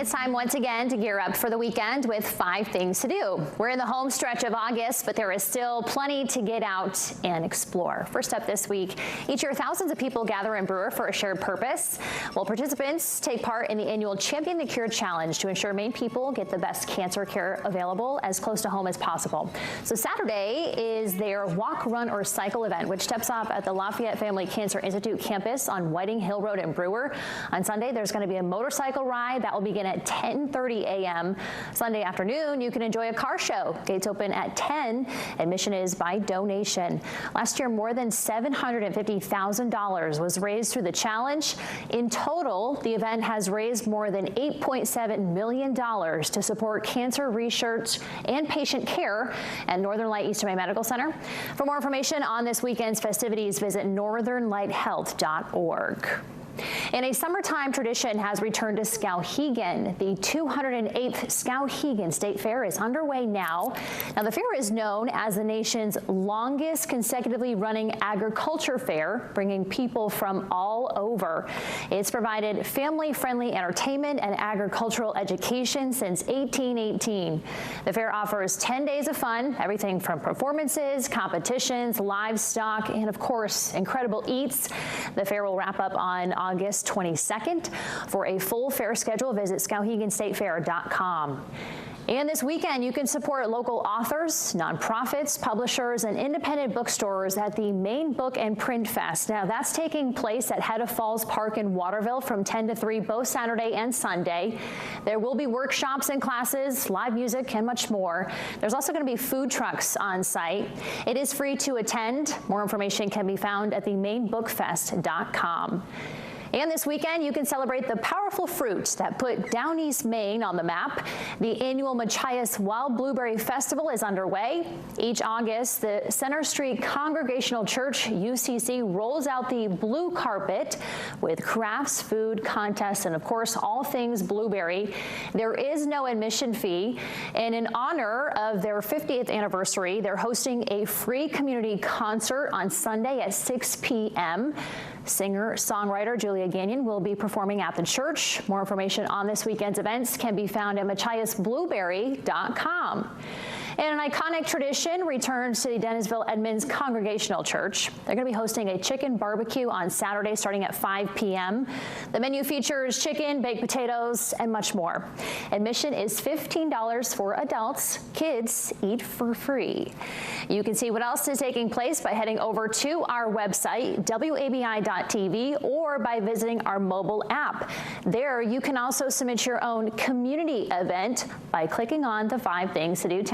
It's time once again to gear up for the weekend with 5 things to do. We're in the home stretch of August, but there is still plenty to get out and explore. First up this week, each year thousands of people gather in Brewer for a shared purpose. Well, participants take part in the annual Champion the Cure Challenge to ensure Maine people get the best cancer care available as close to home as possible. So Saturday is their Walk, Run, or Cycle event, which steps off at the Lafayette Family Cancer Institute campus on Whiting Hill Road in Brewer. On Sunday, there's going to be a motorcycle ride that will begin at 10:30 a.m. Sunday afternoon, you can enjoy a car show. Gates open at 10. Admission is by donation. Last year, more than $750,000 was raised through the challenge. In total, the event has raised more than $8.7 million to support cancer research and patient care at Northern Light Eastern Maine Medical Center. For more information on this weekend's festivities, visit northernlighthealth.org. And a summertime tradition has returned to Skowhegan. The 208th Skowhegan State Fair is underway now. Now, the fair is known as the nation's longest consecutively running agriculture fair, bringing people from all over. It's provided family-friendly entertainment and agricultural education since 1818. The fair offers 10 days of fun, everything from performances, competitions, livestock, and of course, incredible eats. The fair will wrap up on August 22nd. For a full fair schedule, visit SkowheganStateFair.com. And this weekend, you can support local authors, nonprofits, publishers, and independent bookstores at the Maine Book and Print Fest. Now, that's taking place at Hedda Falls Park in Waterville from 10 to 3 both Saturday and Sunday. There will be workshops and classes, live music, and much more. There's also going to be food trucks on site. It is free to attend. More information can be found at themainebookfest.com. And this weekend, you can celebrate the powerful fruits that put Down East Maine on the map. The annual Machias Wild Blueberry Festival is underway. Each August, the Center Street Congregational Church, UCC, rolls out the blue carpet with crafts, food, contests, and of course, all things blueberry. There is no admission fee. And in honor of their 50th anniversary, they're hosting a free community concert on Sunday at 6 p.m. Singer-songwriter Julia Gagnon will be performing at the church. More information on this weekend's events can be found at machiasblueberry.com. And an iconic tradition returns to the Dennisville Edmonds Congregational Church. They're going to be hosting a chicken barbecue on Saturday starting at 5 p.m. The menu features chicken, baked potatoes, and much more. Admission is $15 for adults. Kids eat for free. You can see what else is taking place by heading over to our website, wabi.tv, or by visiting our mobile app. There, you can also submit your own community event by clicking on the 5 Things to Do tab.